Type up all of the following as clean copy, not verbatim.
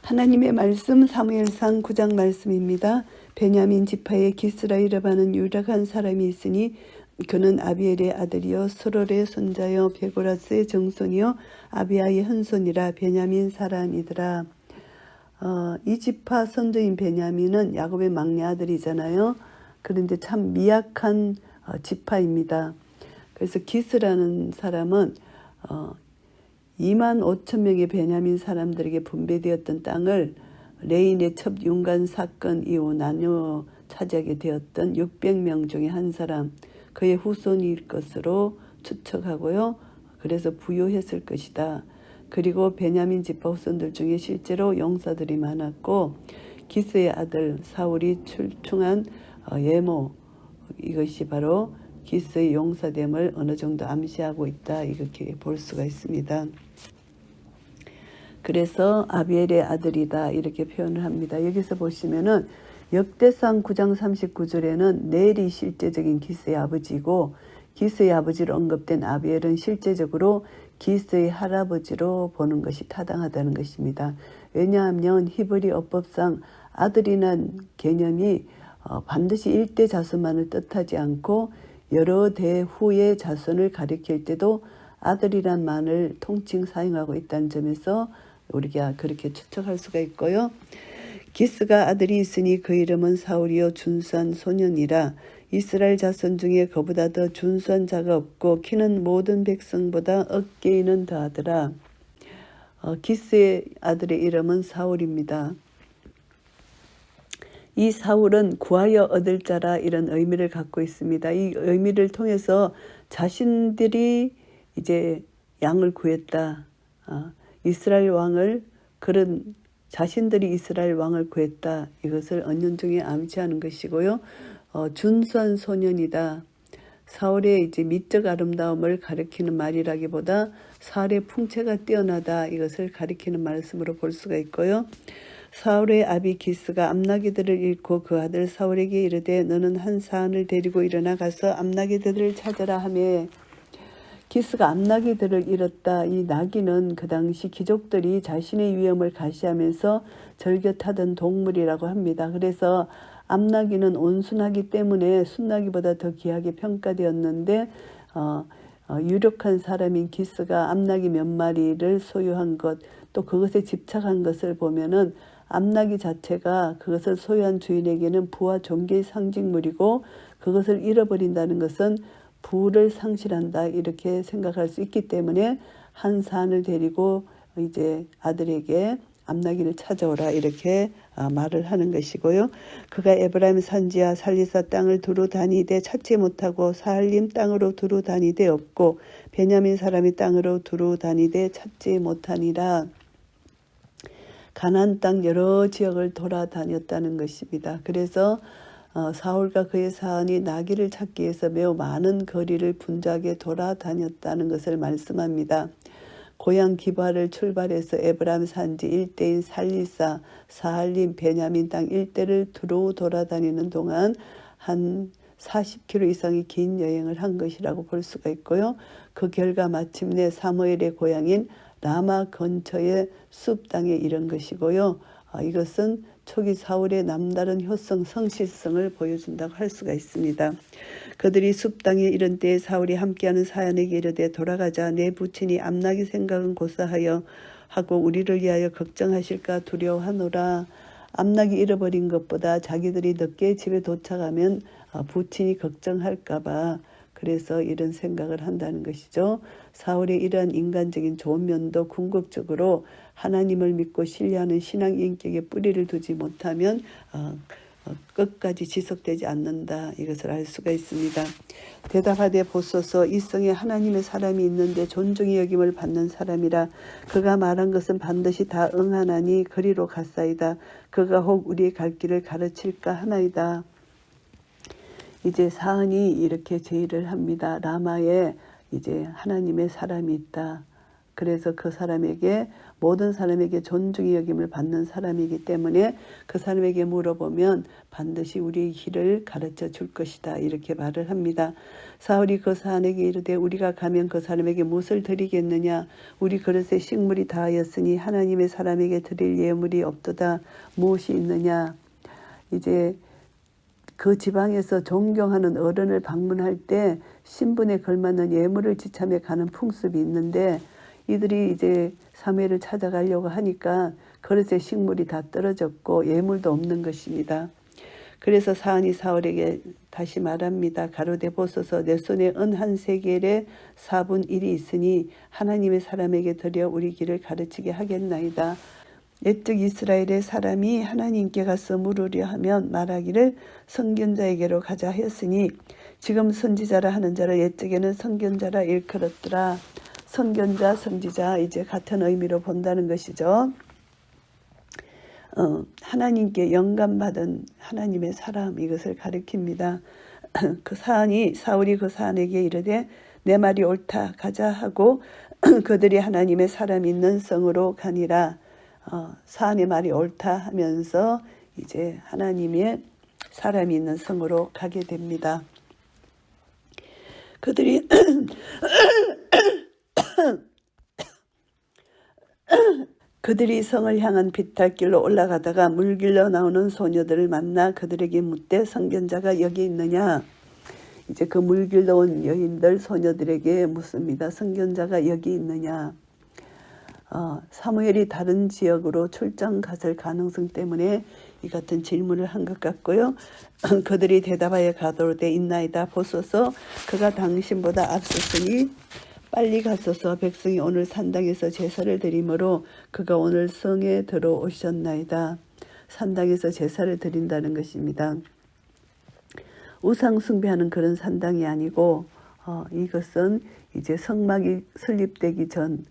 하나님의 말씀 사무엘상 9장 말씀입니다. 베냐민 지파의 기스라이라고 하는 유력한 사람이 있으니 그는 아비엘의 아들이요 스롤의 손자요 베고라스의 정손이요 아비아의 현손이라 베냐민 사람이더라. 이 지파 선조인 베냐민은 야곱의 막내 아들이잖아요. 그런데 참 미약한 지파입니다. 그래서 기스라는 사람은 2만 5천 명의 베냐민 사람들에게 분배되었던 땅을 레인의 첩 윤관 사건 이후 나누어 차지하게 되었던 600명 중에 한 사람, 그의 후손일 것으로 추측하고요. 그래서 부유했을 것이다. 그리고 베냐민 지파 후손들 중에 실제로 용사들이 많았고 기스의 아들 사울이 출중한 예모, 이것이 바로 기스의 용사됨을 어느 정도 암시하고 있다, 이렇게 볼 수가 있습니다. 그래서 아비엘의 아들이다, 이렇게 표현을 합니다. 여기서 보시면은 역대상 9장 39절에는 넬이 실제적인 기스의 아버지고 기스의 아버지로 언급된 아비엘은 실제적으로 기스의 할아버지로 보는 것이 타당하다는 것입니다. 왜냐하면 히브리 어법상 아들이란 개념이 반드시 일대 자손만을 뜻하지 않고 여러 대 후의 자손을 가리킬 때도 아들이란 말을 통칭 사용하고 있다는 점에서 우리가 그렇게 추측할 수가 있고요. 기스가 아들이 있으니 그 이름은 사울이요 준수한 소년이라. 이스라엘 자손 중에 그보다 더 준수한 자가 없고 키는 모든 백성보다 어깨에는 더하더라. 기스의 아들의 이름은 사울입니다. 이 사울은 구하여 얻을 자라, 이런 의미를 갖고 있습니다. 이 의미를 통해서 자신들이 이제 양을 구했다. 이스라엘 왕을, 그런 자신들이 이스라엘 왕을 구했다. 이것을 은연중에 암시하는 것이고요. 준수한 소년이다. 사울의 이제 미적 아름다움을 가리키는 말이라기보다 사울의 풍채가 뛰어나다, 이것을 가리키는 말씀으로 볼 수가 있고요. 사울의 아비 기스가 암나기들을 잃고 그 아들 사울에게 이르되 너는 한 사안을 데리고 일어나 가서 암나기들을 찾으라 하며, 기스가 암나기들을 잃었다. 이 나귀는 그 당시 귀족들이 자신의 위엄을 가시하면서 절겨 타던 동물이라고 합니다. 그래서 암나귀는 온순하기 때문에 순나귀보다 더 귀하게 평가되었는데 유력한 사람인 기스가 암나귀 몇 마리를 소유한 것, 또 그것에 집착한 것을 보면은 암나귀 자체가 그것을 소유한 주인에게는 부와 존귀의 상징물이고 그것을 잃어버린다는 것은 부를 상실한다, 이렇게 생각할 수 있기 때문에 한 사안을 데리고 이제 아들에게 암나귀를 찾아오라, 이렇게 말을 하는 것이고요. 그가 에브라임 산지와 살리사 땅을 두루 다니되 찾지 못하고 사할림 땅으로 두루 다니되 없고 베냐민 사람이 땅으로 두루 다니되 찾지 못하니라. 가나안 땅 여러 지역을 돌아다녔다는 것입니다. 그래서 사울과 그의 사안이 나귀를 찾기 위해서 매우 많은 거리를 분주하게 돌아다녔다는 것을 말씀합니다. 고향 기바를 출발해서 에브라임 산지 일대인 살리사, 사할림, 베냐민 땅 일대를 두루 돌아다니는 동안 한 40km 이상의 긴 여행을 한 것이라고 볼 수가 있고요. 그 결과 마침내 사무엘의 고향인 라마 근처의 숲 땅에 이른 것이고요. 이것은 초기 사울의 남다른 효성, 성실성을 보여준다고 할 수가 있습니다. 그들이 숲 땅에 이른 때에 사울이 함께하는 사연에게 이르되 돌아가자. 내 부친이 암나귀 생각은 고사하여 하고 우리를 위하여 걱정하실까 두려워하노라. 암나귀 잃어버린 것보다 자기들이 늦게 집에 도착하면 부친이 걱정할까 봐 그래서 이런 생각을 한다는 것이죠. 사울의 이러한 인간적인 좋은 면도 궁극적으로 하나님을 믿고 신뢰하는 신앙 인격에 뿌리를 두지 못하면 끝까지 지속되지 않는다, 이것을 알 수가 있습니다. 대답하되 보소서, 이 성에 하나님의 사람이 있는데 존중의 여김을 받는 사람이라. 그가 말한 것은 반드시 다 응하나니 그리로 갔사이다. 그가 혹 우리의 갈 길을 가르칠까 하나이다. 이제 사은이 이렇게 제의를 합니다. 라마에 이제 하나님의 사람이 있다. 그래서 그 사람에게 모든 사람에게 존중의 여김을 받는 사람이기 때문에 그 사람에게 물어보면 반드시 우리의 길을 가르쳐 줄 것이다. 이렇게 말을 합니다. 사울이 그 사안에게 이르되 우리가 가면 그 사람에게 무엇을 드리겠느냐? 우리 그릇에 식물이 다하였으니 하나님의 사람에게 드릴 예물이 없도다. 무엇이 있느냐? 이제 그 지방에서 존경하는 어른을 방문할 때 신분에 걸맞는 예물을 지참해 가는 풍습이 있는데 이들이 이제 사무엘을 찾아가려고 하니까 그릇에 식물이 다 떨어졌고 예물도 없는 것입니다. 그래서 사안이 사울에게 다시 말합니다. 가로되 보소서 내 손에 은 한 세겔의 4분 1이 있으니 하나님의 사람에게 드려 우리 길을 가르치게 하겠나이다. 옛적 이스라엘의 사람이 하나님께 가서 물으려 하면 말하기를 선견자에게로 가자 하였으니 지금 선지자라 하는 자를 옛적에는 선견자라 일컬었더라. 선견자, 선지자 이제 같은 의미로 본다는 것이죠. 하나님께 영감받은 하나님의 사람 이것을 가리킵니다. 그 사울이 그 사안에게 이르되 내 말이 옳다 가자 하고 그들이 하나님의 사람이 있는 성으로 가니라. 사안의 말이 옳다 하면서 이제 하나님의 사람이 있는 성으로 가게 됩니다. 그들이 성을 향한 비탈길로 올라가다가 물길로 나오는 소녀들을 만나 그들에게 묻되 선견자가 여기 있느냐? 이제 그 물길로 온 여인들 소녀들에게 묻습니다. 선견자가 여기 있느냐? 사무엘이 다른 지역으로 출장 갔을 가능성 때문에 이 같은 질문을 한 것 같고요. 그들이 대답하여 가로되 있나이다. 보소서 그가 당신보다 앞섰으니 빨리 가소서. 백성이 오늘 산당에서 제사를 드리므로 그가 오늘 성에 들어오셨나이다. 산당에서 제사를 드린다는 것입니다. 우상 숭배하는 그런 산당이 아니고 이것은 이제 성막이 설립되기 전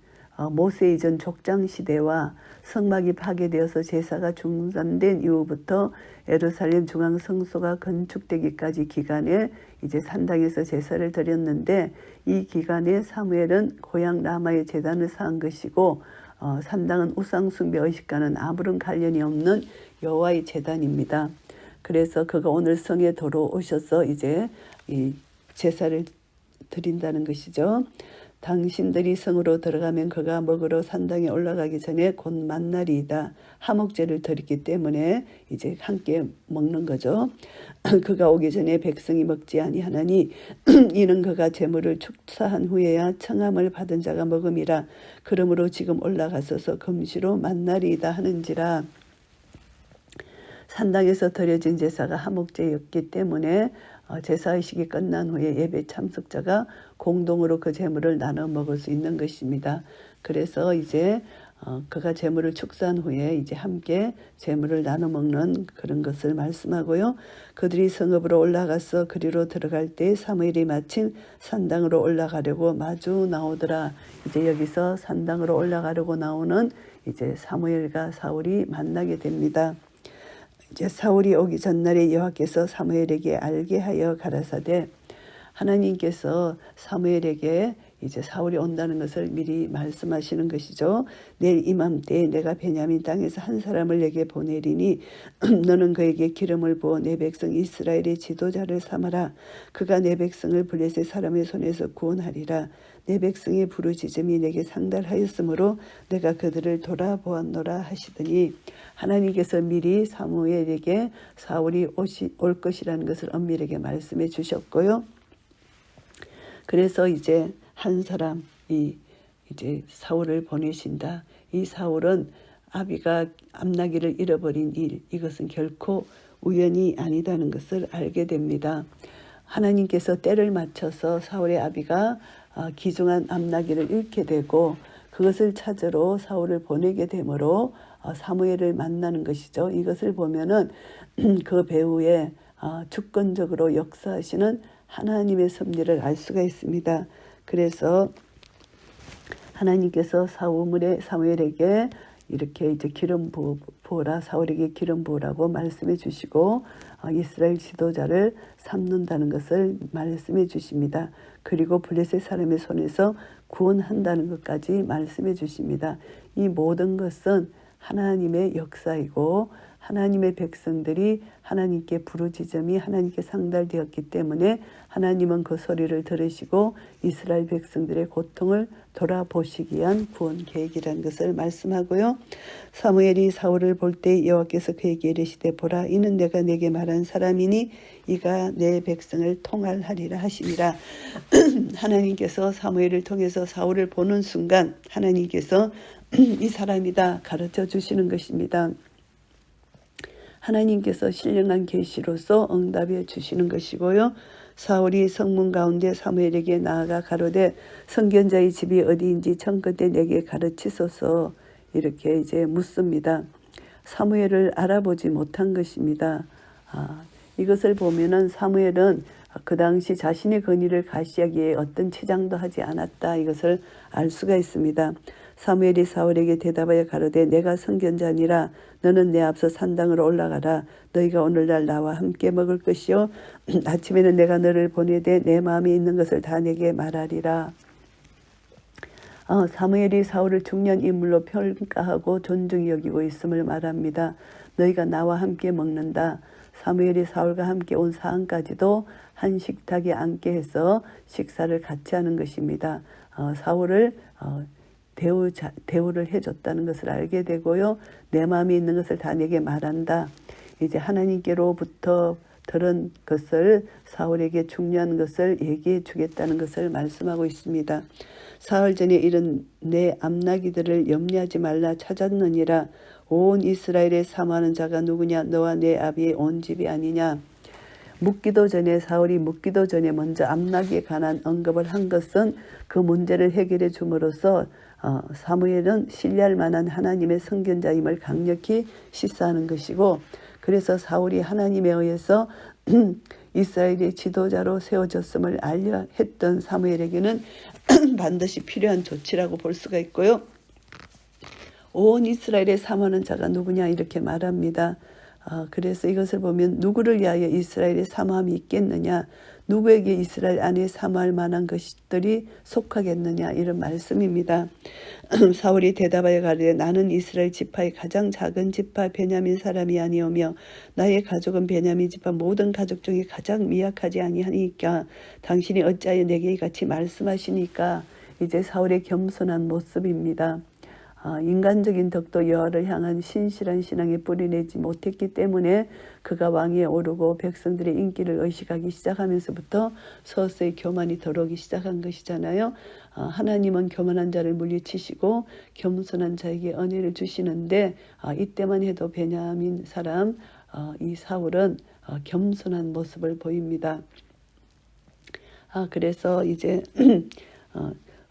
모세 이전 족장 시대와 성막이 파괴되어서 제사가 중단된 이후부터 예루살렘 중앙 성소가 건축되기까지 기간에 이제 산당에서 제사를 드렸는데 이 기간에 사무엘은 고향 라마의 제단을 쌓은 것이고 산당은 우상 숭배 의식과는 아무런 관련이 없는 여호와의 제단입니다. 그래서 그가 오늘 성에 들어오셔서 이제 이 제사를 드린다는 것이죠. 당신들이 성으로 들어가면 그가 먹으러 산당에 올라가기 전에 곧 만날이다. 하목제를 드렸기 때문에 이제 함께 먹는 거죠. 그가 오기 전에 백성이 먹지 아니하나니 이는 그가 제물을 축사한 후에야 청함을 받은 자가 먹음이라. 그러므로 지금 올라가서서 금시로 만날이다 하는지라. 산당에서 드려진 제사가 하목제였기 때문에 제사의식이 끝난 후에 예배 참석자가 공동으로 그 제물을 나눠 먹을 수 있는 것입니다. 그래서 이제 그가 제물을 축사한 후에 이제 함께 제물을 나눠 먹는 그런 것을 말씀하고요. 그들이 성읍으로 올라가서 그리로 들어갈 때 사무엘이 마침 산당으로 올라가려고 마주 나오더라. 이제 여기서 산당으로 올라가려고 나오는 이제 사무엘과 사울이 만나게 됩니다. 이제 사울이 오기 전날에 여호와께서 사무엘에게 알게 하여 가라사대 하나님께서 사무엘에게 이제 사울이 온다는 것을 미리 말씀하시는 것이죠. 내일 이맘때에 내가 베냐민 땅에서 한 사람을 내게 보내리니 너는 그에게 기름을 부어 내 백성 이스라엘의 지도자를 삼아라. 그가 내 백성을 블레셋 사람의 손에서 구원하리라. 내 백성의 부르짖음이 내게 상달하였으므로 내가 그들을 돌아보았노라 하시더니 하나님께서 미리 사무엘에게 사울이 올 것이라는 것을 엄밀하게 말씀해 주셨고요. 그래서 이제 한 사람이 이제 사울을 보내신다. 이 사울은 아비가 암나기를 잃어버린 일, 이것은 결코 우연이 아니다는 것을 알게 됩니다. 하나님께서 때를 맞춰서 사울의 아비가 귀중한 암나기를 잃게 되고 그것을 찾으러 사울을 보내게 되므로 사무엘을 만나는 것이죠. 이것을 보면은 그 배후에 주권적으로 역사하시는 하나님의 섭리를 알 수가 있습니다. 그래서 하나님께서 사무엘에게 이렇게 이제 기름 부어라, 사울에게 기름 부으라고 말씀해 주시고 이스라엘 지도자를 삼는다는 것을 말씀해 주십니다. 그리고 블레셋 사람의 손에서 구원한다는 것까지 말씀해 주십니다. 이 모든 것은 하나님의 역사이고 하나님의 백성들이 하나님께 부르짖음이 하나님께 상달되었기 때문에 하나님은 그 소리를 들으시고 이스라엘 백성들의 고통을 돌아보시기 위한 구원 계획이라는 것을 말씀하고요. 사무엘이 사울을 볼 때 여호와께서 그에게 이르시되 보라 이는 내가 내게 말한 사람이니 이가 내 백성을 통할하리라 하시니라. 하나님께서 사무엘을 통해서 사울을 보는 순간 하나님께서 이 사람이다 가르쳐 주시는 것입니다. 하나님께서 신령한 계시로서 응답해 주시는 것이고요. 사울이 성문 가운데 사무엘에게 나아가 가로되 선견자의 집이 어디인지 청컨대 내게 가르치소서 이렇게 이제 묻습니다. 사무엘을 알아보지 못한 것입니다. 이것을 보면은 사무엘은 그 당시 자신의 권위를 가시하기에 어떤 치장도 하지 않았다 이것을 알 수가 있습니다. 사무엘이 사울에게 대답하여 가로되 내가 선견자니라 너는 내 앞서 산당으로 올라가라. 너희가 오늘날 나와 함께 먹을 것이요 아침에는 내가 너를 보내되 내 마음에 있는 것을 다 내게 말하리라. 사무엘이 사울을 중요한 인물로 평가하고 존중히 여기고 있음을 말합니다. 너희가 나와 함께 먹는다. 사무엘이 사울과 함께 온 사항까지도 한 식탁에 앉게 해서 식사를 같이 하는 것입니다. 사울을 대우를 해줬다는 것을 알게 되고요. 내 마음에 있는 것을 다 내게 말한다. 이제 하나님께로부터 들은 것을 사울에게 중요한 것을 얘기해 주겠다는 것을 말씀하고 있습니다. 사흘 전에 이른 내 암나기들을 염려하지 말라 찾았느니라. 온 이스라엘에 사모하는 자가 누구냐 너와 내 아비의 온 집이 아니냐. 사울이 묻기도 전에 먼저 암나기에 관한 언급을 한 것은 그 문제를 해결해 줌으로써 사무엘은 신뢰할 만한 하나님의 선견자임을 강력히 시사하는 것이고 그래서 사울이 하나님에 의해서 이스라엘의 지도자로 세워졌음을 알려 했던 사무엘에게는 반드시 필요한 조치라고 볼 수가 있고요. 온 이스라엘에 사모하는 자가 누구냐 이렇게 말합니다. 그래서 이것을 보면 누구를 위하여 이스라엘의 사모함이 있겠느냐 누구에게 이스라엘 안에 사모할 만한 것들이 속하겠느냐 이런 말씀입니다. 사울이 대답하여 가로되 나는 이스라엘 지파의 가장 작은 지파 베냐민 사람이 아니오며 나의 가족은 베냐민 지파 모든 가족 중에 가장 미약하지 아니하니까 당신이 어찌하여 내게 이같이 말씀하시니까. 이제 사울의 겸손한 모습입니다. 인간적인 덕도 여호와를 향한 신실한 신앙에 뿌리내지 못했기 때문에 그가 왕위에 오르고 백성들의 인기를 의식하기 시작하면서부터 서서히 교만이 들어오기 시작한 것이잖아요. 하나님은 교만한 자를 물리치시고 겸손한 자에게 은혜를 주시는데 이때만 해도 베냐민 사람 이 사울은 겸손한 모습을 보입니다. 그래서 이제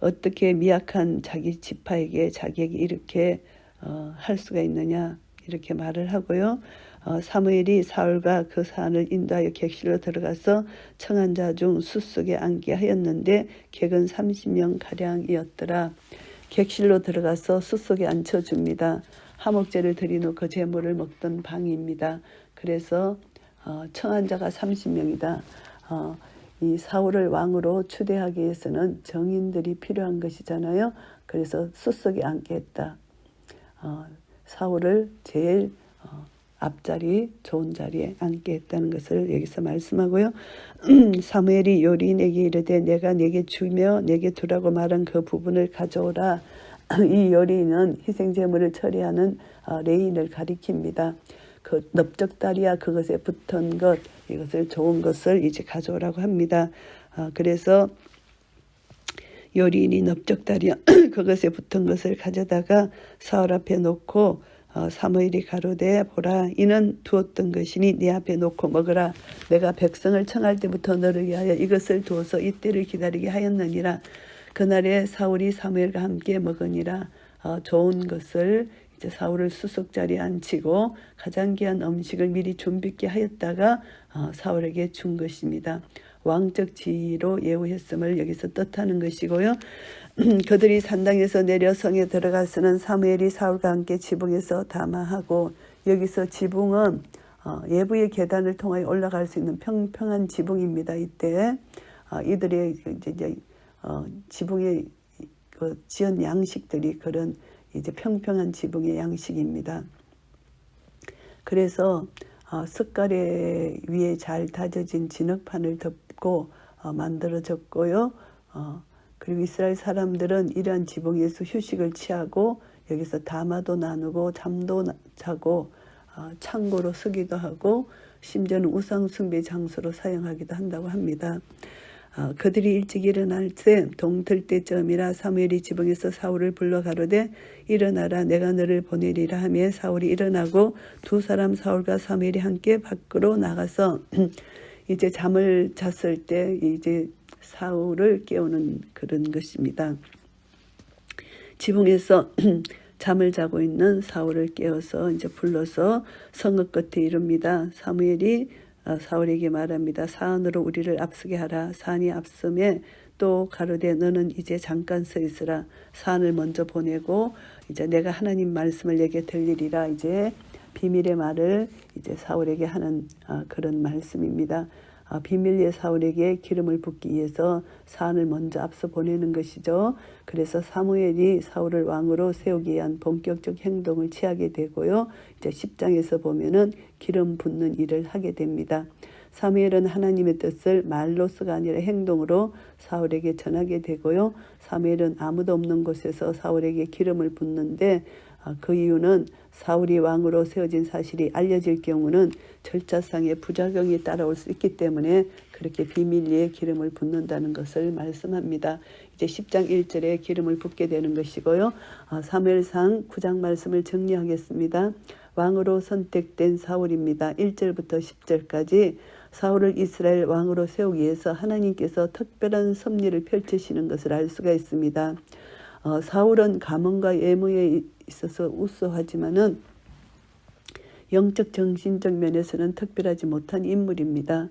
어떻게 미약한 자기 지파에게 자기에게 이렇게 할 수가 있느냐 이렇게 말을 하고요. 사무엘이 사울과 그 사안을 인도하여 객실로 들어가서 청한 자 중 숫속에 앉게 하였는데 객은 30명가량이었더라. 객실로 들어가서 숫속에 앉혀줍니다. 하목제를 드리놓고 제물을 먹던 방입니다. 그래서 청한 자가 30명이다. 이 사울을 왕으로 추대하기 위해서는 정인들이 필요한 것이잖아요. 그래서 숫속에 앉게 했다. 사울을 제일 앞자리 좋은 자리에 앉게 했다는 것을 여기서 말씀하고요. 사무엘이 요리인에게 이르되 내가 내게 주며 내게 두라고 말한 그 부분을 가져오라. 이 요리인은 희생제물을 처리하는 레인을 가리킵니다. 그 넓적다리야 그것에 붙은 것 이것을 좋은 것을 이제 가져오라고 합니다. 그래서 요리인이 넓적다리야 그것에 붙은 것을 가져다가 사울 앞에 놓고 사무엘이 가로되 보라 이는 두었던 것이니 네 앞에 놓고 먹으라. 내가 백성을 청할 때부터 너를 위하여 이것을 두어서 이때를 기다리게 하였느니라. 그날에 사울이 사무엘과 함께 먹으니라. 좋은 것을 이제 사울을 수석자리에 앉히고 가장 귀한 음식을 미리 준비케 하였다가 사울에게 준 것입니다. 왕적 지위로 예우했음을 여기서 뜻하는 것이고요. 그들이 산당에서 내려 성에 들어가서는 사무엘이 사울과 함께 지붕에서 담화하고 여기서 지붕은 예부의 계단을 통하여 올라갈 수 있는 평평한 지붕입니다. 이때 이들의 이제 지붕에 그 지은 양식들이 그런 이제 평평한 지붕의 양식입니다. 그래서 석가래 위에 잘 다져진 진흙판을 덮고 만들어졌고요. 그리고 이스라엘 사람들은 이러한 지붕에서 휴식을 취하고 여기서 담화도 나누고 잠도 자고 창고로 쓰기도 하고 심지어는 우상 숭배 장소로 사용하기도 한다고 합니다. 그들이 일찍 일어날 때 동틀 때쯤이라 사무엘이 지붕에서 사울을 불러 가로되 일어나라 내가 너를 보내리라 하며 사울이 일어나고 두 사람 사울과 사무엘이 함께 밖으로 나가서 이제 잠을 잤을 때 이제 사울을 깨우는 그런 것입니다. 지붕에서 잠을 자고 있는 사울을 깨워서 이제 불러서 성읍 끝에 이릅니다. 사무엘이 사울에게 말합니다. 사안으로 우리를 앞서게 하라. 사안이 앞섬에 또 가로되 너는 이제 잠깐 서 있으라. 사안을 먼저 보내고 이제 내가 하나님 말씀을 내게 들리리라. 이제 비밀의 말을 이제 사울에게 하는 그런 말씀입니다. 비밀리에 사울에게 기름을 붓기 위해서 사안을 먼저 앞서 보내는 것이죠. 그래서 사무엘이 사울을 왕으로 세우기 위한 본격적 행동을 취하게 되고요. 이제 10장에서 보면은 기름 붓는 일을 하게 됩니다. 사무엘은 하나님의 뜻을 말로서가 아니라 행동으로 사울에게 전하게 되고요. 사무엘은 아무도 없는 곳에서 사울에게 기름을 붓는데 그 이유는 사울이 왕으로 세워진 사실이 알려질 경우는 절차상의 부작용이 따라올 수 있기 때문에 그렇게 비밀리에 기름을 붓는다는 것을 말씀합니다. 이제 10장 1절에 기름을 붓게 되는 것이고요. 사무엘상 9장 말씀을 정리하겠습니다. 왕으로 선택된 사울입니다. 1절부터 10절까지 사울을 이스라엘 왕으로 세우기 위해서 하나님께서 특별한 섭리를 펼치시는 것을 알 수가 있습니다. 사울은 가문과 외모에 있어서 우수하지만은 영적 정신적 면에서는 특별하지 못한 인물입니다.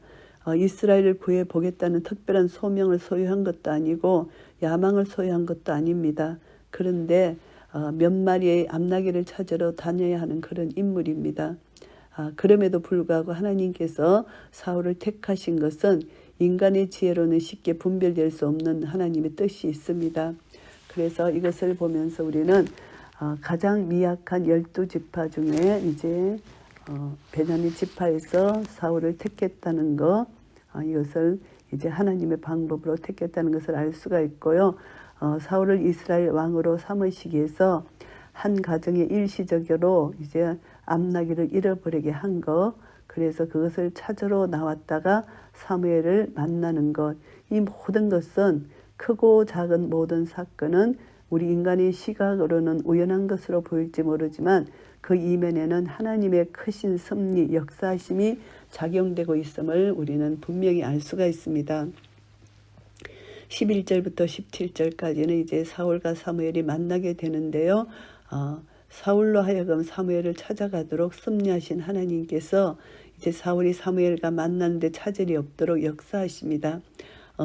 이스라엘을 구해 보겠다는 특별한 소명을 소유한 것도 아니고 야망을 소유한 것도 아닙니다. 그런데 몇 마리의 암나귀를 찾으러 다녀야 하는 그런 인물입니다. 그럼에도 불구하고 하나님께서 사울을 택하신 것은 인간의 지혜로는 쉽게 분별될 수 없는 하나님의 뜻이 있습니다. 그래서 이것을 보면서 우리는 가장 미약한 12지파 중에 이제 베냐민 지파에서 사울을 택했다는 것, 이것을 이제 하나님의 방법으로 택했다는 것을 알 수가 있고요. 사울을 이스라엘 왕으로 삼으시기 위해서 한 가정의 일시적으로 이제 암나귀를 잃어버리게 한 것, 그래서 그것을 찾으러 나왔다가 사무엘을 만나는 것, 이 모든 것은 크고 작은 모든 사건은 우리 인간의 시각으로는 우연한 것으로 보일지 모르지만 그 이면에는 하나님의 크신 섭리, 역사심이 작용되고 있음을 우리는 분명히 알 수가 있습니다. 11절부터 17절까지는 이제 사울과 사무엘이 만나게 되는데요. 사울로 하여금 사무엘을 찾아가도록 섭리하신 하나님께서 이제 사울이 사무엘과 만나는데 차질이 없도록 역사하십니다.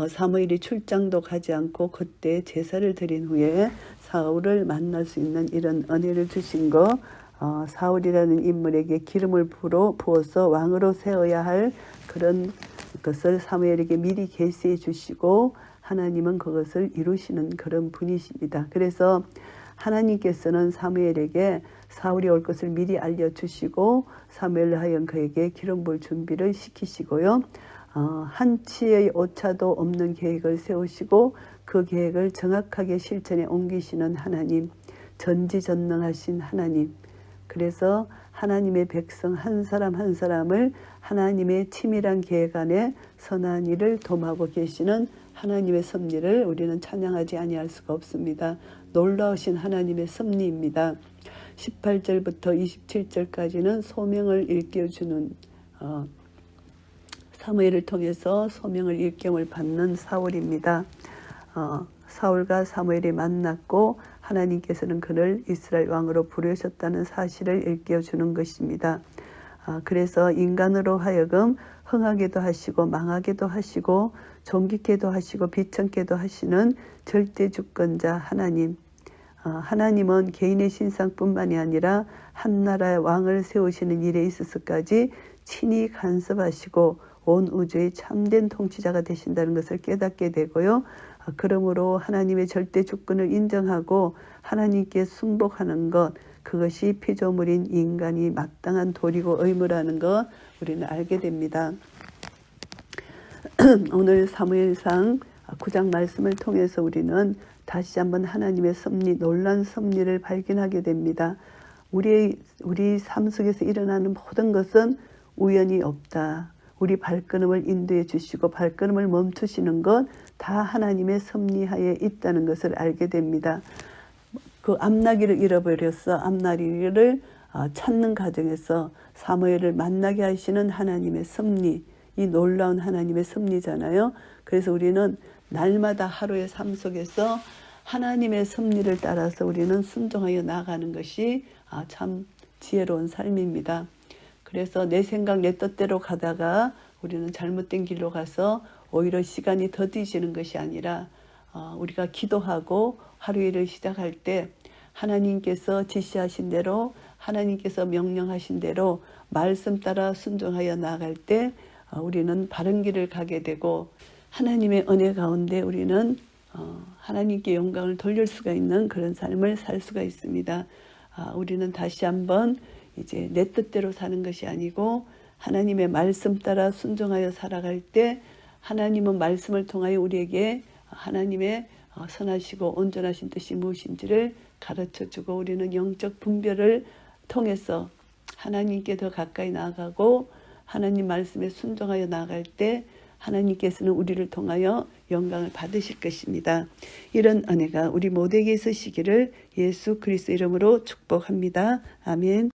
사무엘이 출장도 가지 않고 그때 제사를 드린 후에 사울을 만날 수 있는 이런 은혜를 주신 거, 사울이라는 인물에게 기름을 부어서 왕으로 세워야 할 그런 것을 사무엘에게 미리 계시해 주시고 하나님은 그것을 이루시는 그런 분이십니다. 그래서 하나님께서는 사무엘에게 사울이 올 것을 미리 알려주시고 사무엘로 하여금 그에게 기름 부을 준비를 시키시고요. 한치의 오차도 없는 계획을 세우시고 그 계획을 정확하게 실천에 옮기시는 하나님, 전지전능하신 하나님. 그래서 하나님의 백성 한 사람 한 사람을 하나님의 치밀한 계획 안에 선한 일을 도모하고 계시는 하나님의 섭리를 우리는 찬양하지 아니할 수가 없습니다. 놀라우신 하나님의 섭리입니다. 18절부터 27절까지는 소명을 일깨워주는 사무엘을 통해서 소명을 일깨움을 받는 사울입니다. 사울과 사무엘이 만났고 하나님께서는 그를 이스라엘 왕으로 부르셨다는 사실을 일깨워주는 것입니다. 그래서 인간으로 하여금 흥하게도 하시고 망하게도 하시고 존귀케도 하시고 비천케도 하시는 절대 주권자 하나님. 하나님은 개인의 신상뿐만이 아니라 한 나라의 왕을 세우시는 일에 있어서까지 친히 간섭하시고 온 우주의 참된 통치자가 되신다는 것을 깨닫게 되고요. 그러므로 하나님의 절대 주권을 인정하고 하나님께 순복하는 것, 그것이 피조물인 인간이 마땅한 도리고 의무라는 것 우리는 알게 됩니다. 오늘 사무엘상 9장 말씀을 통해서 우리는 다시 한번 하나님의 섭리, 놀라운 섭리를 발견하게 됩니다. 우리 삶 속에서 일어나는 모든 것은 우연이 없다. 우리 발걸음을 인도해 주시고 발걸음을 멈추시는 것 다 하나님의 섭리하에 있다는 것을 알게 됩니다. 그 암나귀를 잃어버렸어. 암나귀를 찾는 과정에서 사무엘을 만나게 하시는 하나님의 섭리, 이 놀라운 하나님의 섭리잖아요. 그래서 우리는 날마다 하루의 삶 속에서 하나님의 섭리를 따라서 우리는 순종하여 나아가는 것이 참 지혜로운 삶입니다. 그래서 내 생각 내 뜻대로 가다가 우리는 잘못된 길로 가서 오히려 시간이 더디지는 것이 아니라 우리가 기도하고 하루 일을 시작할 때 하나님께서 지시하신 대로 하나님께서 명령하신 대로 말씀 따라 순종하여 나아갈 때 우리는 바른 길을 가게 되고 하나님의 은혜 가운데 우리는 하나님께 영광을 돌릴 수가 있는 그런 삶을 살 수가 있습니다. 우리는 다시 한번 이제 내 뜻대로 사는 것이 아니고 하나님의 말씀 따라 순종하여 살아갈 때 하나님은 말씀을 통하여 우리에게 하나님의 선하시고 온전하신 뜻이 무엇인지를 가르쳐주고 우리는 영적 분별을 통해서 하나님께 더 가까이 나아가고 하나님 말씀에 순종하여 나아갈 때 하나님께서는 우리를 통하여 영광을 받으실 것입니다. 이런 은혜가 우리 모두에게 있으시기를 예수 그리스도 이름으로 축복합니다. 아멘.